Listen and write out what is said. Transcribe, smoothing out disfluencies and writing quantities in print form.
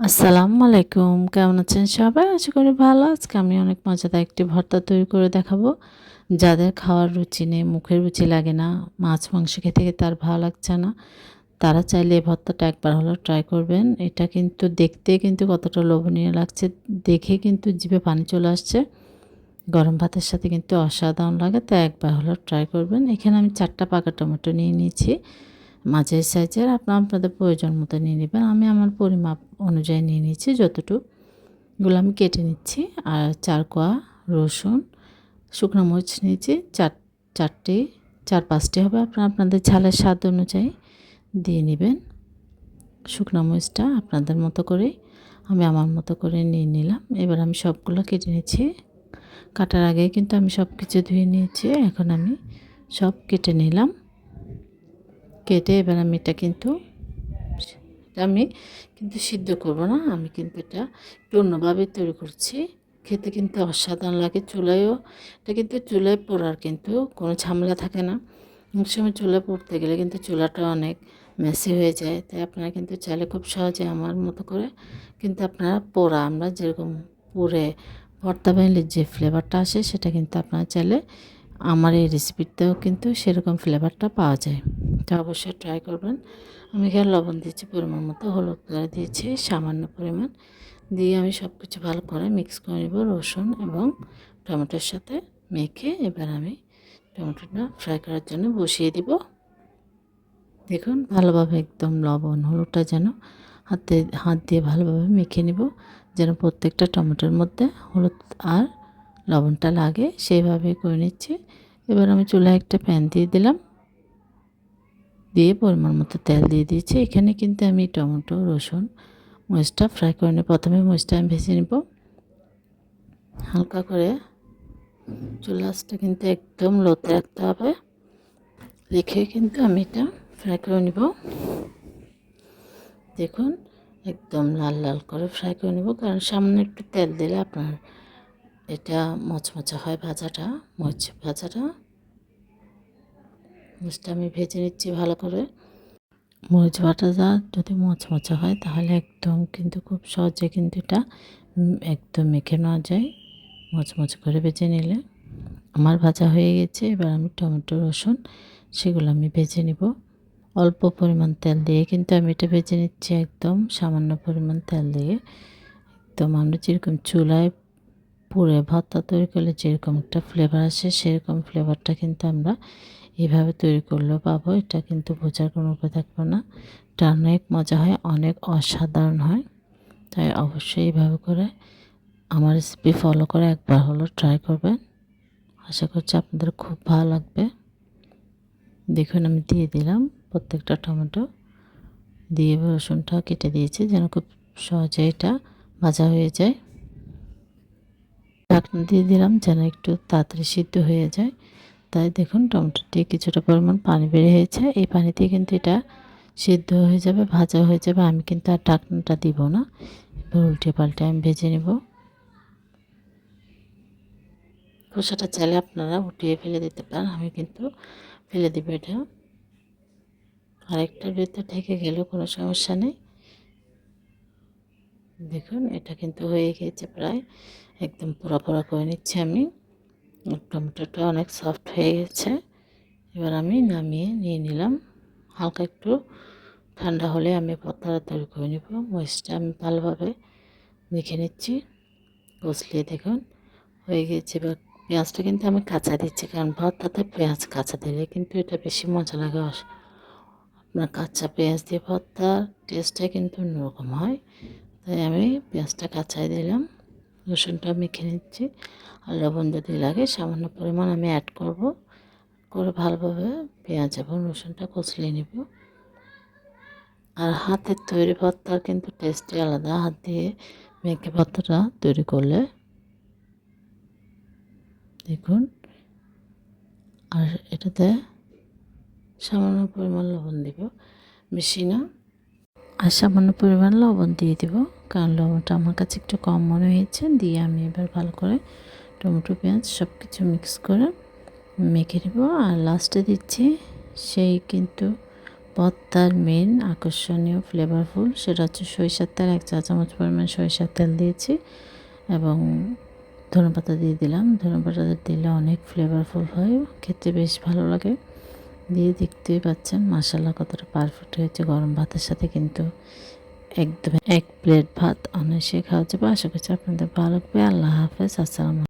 আসসালামু আলাইকুম, কেমন আছেন সবাই? আশা করি ভালো। আজকে আমি অনেক মজাদার একটি ভর্তা তৈরি করে দেখাবো। যাদের খাওয়ার রুচি নেই, মুখের রুচি লাগে না, মাছ মাংস খেতে খেতে আর ভালো লাগছে না, তারা চাইলে এই ভর্তাটা একবার হলেও ট্রাই করবেন। এটা কিন্তু দেখতে কিন্তু কতটা লোভনীয় লাগছে, দেখে কিন্তু জিভে পানি চলে আসছে। গরম ভাতের সাথে কিন্তু অসাধারণ লাগে, তাই একবার হলেও ট্রাই করবেন। এখানে আমি 4টা পাকা টমেটো নিয়ে নিয়েছি, মাঝারি সাইজের। আপনাদের প্রয়োজন মতো নিয়ে নেবেন। আমি আমার পরিমাপ অনুযায়ী নিয়ে নিয়েছি যতটুকু, এগুলো আমি কেটে নিচ্ছি। আর 4 কোয়া রসুন, শুকনো মরিচ নিয়েছি 4টি, 4-5টি হবে, আপনাদের ঝালের স্বাদ অনুযায়ী দিয়ে নেবেন। শুকনো মরিচটা আপনাদের মতো করেই, আমি আমার মতো করে নিয়ে নিলাম। এবার আমি সবগুলো কেটে নিচ্ছি। কাটার আগে কিন্তু আমি সব কিছু ধুয়ে নিয়েছি। এখন আমি সব কেটে নিলাম। কেটে এবার আমি আমি কিন্তু সিদ্ধ করব না, আমি কিন্তু এটা একটু অন্যভাবে তৈরি করছি। খেতে কিন্তু অসাধারণ লাগে। এটা কিন্তু চুলায় পোড়ার কিন্তু কোনো ঝামেলা থাকে না। অনেক সময় চুলায় পুড়তে গেলে কিন্তু চুলাটা অনেক মেসি হয়ে যায়, তাই আপনারা কিন্তু চাইলে খুব সহজে আমার মতো করে কিন্তু আপনারা আমরা যেরকম পুড়ে ভর্তা বানালে যে ফ্লেভারটা আসে, সেটা কিন্তু আপনারা চাইলে আমার এই রেসিপিটাও কিন্তু সেরকম ফ্লেভারটা পাওয়া যায়। তো অবশ্যই ট্রাই করবেন। আমি এখানে লবণ দিয়েছি পরিমাণ মতো, হলুদ গুঁড়া দিয়েছি সামান্য পরিমাণ, দিয়ে আমি সব কিছু ভালো করে মিক্স করে নেব রসুন এবং টমেটোর সাথে মেখে। এবার আমি টমেটোটা ফ্রাই করার জন্য বসিয়ে দিব। দেখুন ভালোভাবে একদম লবণ হলুদটা যেন হাত দিয়ে ভালোভাবে মেখে নেব, যেন প্রত্যেকটা টমেটোর মধ্যে হলুদ আর লবণটা লাগে, সেইভাবে করে নিচ্ছি। এবার আমি চুলায় একটা প্যান দিয়ে দিলাম, দিয়ে পরিমাণ মতো তেল দিয়ে দিয়েছি। এখানে কিন্তু আমি টমেটো রসুন মরিচটা ফ্রাই করে নিই। প্রথমে মরিচটা আমি ভেজে নেব হালকা করে। চুলাটা কিন্তু একদম লোতে রাখতে হবে, রেখে কিন্তু আমি এটা ফ্রাই করে নেব। দেখুন একদম লাল লাল করে ফ্রাই করে নেব, কারণ সামান্য একটু তেল দিলে আপনার এটা মচমচে হয় ভাজাটা। মরিচটা আমি ভেজে নিচ্ছি ভালো করে। মরিচ বাটাটা যদি মচমচে হয় তাহলে একদম কিন্তু খুব সহজে কিন্তু এটা একদম মেখে নেওয়া যায়, মচমচ করে ভেজে নিলে। আমার ভাজা হয়ে গেছে। এবার আমি টমেটো রসুন সেগুলো আমি ভেজে নেব। অল্প পরিমাণ তেল দিয়ে কিন্তু আমি এটা ভেজে নিচ্ছি, একদম সামান্য পরিমাণ তেল দিয়ে। একদম আমরা যেরকম চুলায় পুড়ে ভর্তা তৈরি করলে যেরকম একটা ফ্লেভার আসে, সেরকম ফ্লেভারটা কিন্তু আমরা এভাবে তৈরি করলেও পাবো। এটা কিন্তু বোঝার কোনো উপায় থাকবে না। এটা অনেক মজা হয়, অনেক অসাধারণ হয়। তাই অবশ্যই এইভাবে করে আমার রেসিপি ফলো করে একবার হলো ট্রাই করবেন। আশা করছি আপনাদের খুব ভালো লাগবে। দেখুন আমি দিয়ে দিলাম প্রত্যেকটা টমেটো, দিয়ে রসুনটা কেটে দিয়েছি যেন খুব সহজে এটা ভাজা হয়ে যায়। ঢাকনা দিয়ে দিলাম যেন একটু তাড়াতাড়ি সিদ্ধ হয়ে যায়। তাই দেখুন টমেটো দিয়ে কিছুটা পরিমাণ পানি বের হয়েছে, এই পানিতে কিন্তু এটা সিদ্ধ হয়ে যাবে, ভাজা হয়ে যাবে। আমি কিন্তু আর ঢাকনাটা দিব না, এবার উল্টে পাল্টে আমি ভেজে নেব। খোসাটা চাইলে আপনারা উঠিয়ে ফেলে দিতে পারেন, আমি কিন্তু ফেলে দিব এটা। আরেকটার ভিতরে ঢেকে গেলেও কোনো সমস্যা নেই। দেখুন এটা কিন্তু হয়ে গেছে প্রায়, একদম পোড়া পোড়া করে নিচ্ছি আমি। টমেটোটা অনেক সফট হয়ে গেছে। এবার আমি নামিয়ে নিয়ে নিলাম। হালকা একটু ঠান্ডা হলে আমি ভর্তাটা তৈরি করে নেব। মরিচটা আমি ভালোভাবে মেখে নিচ্ছি, কষলিয়ে দেখুন হয়ে গেছে। এবার পেঁয়াজটা কিন্তু আমি কাঁচা দিচ্ছি, কারণ ভর্তাতে পেঁয়াজ কাঁচা দিলে কিন্তু এটা বেশি মজা লাগে। আপনার কাঁচা পেঁয়াজ দিয়ে ভর্তার টেস্টটা কিন্তু অন্যরকম হয়, তাই আমি পেঁয়াজটা কাঁচাই দিলাম। রসুনটা মেখে নিচ্ছি, আর লবণ যদি লাগে সামান্য পরিমাণ আমি অ্যাড করব, করে ভালোভাবে পেঁয়াজ এবং রসুনটা কষলিয়ে নেব। আর হাতের তৈরি ভর্তার কিন্তু টেস্টই আলাদা, হাত দিয়ে মেখে ভর্তাটা তৈরি করলে। দেখুন আর এটাতে সামান্য পরিমাণ লবণ দিব, বেশি না। আর সামান্য পরিমাণ লবণ দিয়ে দিব, কারণ লবণটা আমার কাছে একটু কম মনে হয়েছে। দিয়ে আমি এবার ভালো করে টমেটো পেঁয়াজ সব কিছু মিক্স করে মেখে নেব। আর লাস্টে দিচ্ছি সেই কিন্তু ভর্তার মেন আকর্ষণীয় ফ্লেভারফুল সেটা হচ্ছে সরিষার তেল, 1 চা চামচ পরিমাণ সরিষার তেল দিয়েছি এবং ধনেপাতা দিয়ে দিলাম। ধনেপাতা দিলে অনেক ফ্লেভারফুল হয়, খেতে বেশ ভালো লাগে। দিয়ে দেখতেই পাচ্ছেন মাশাআল্লাহ কতটা পারফেক্ট হয়েছে। গরম ভাতের সাথে কিন্তু একদম 1 প্লেট ভাত অনায়াসে খাওয়া যাবে। আশা করছি আপনাদের ভালো লাগবে। আল্লাহ হাফেজ। আসসালামু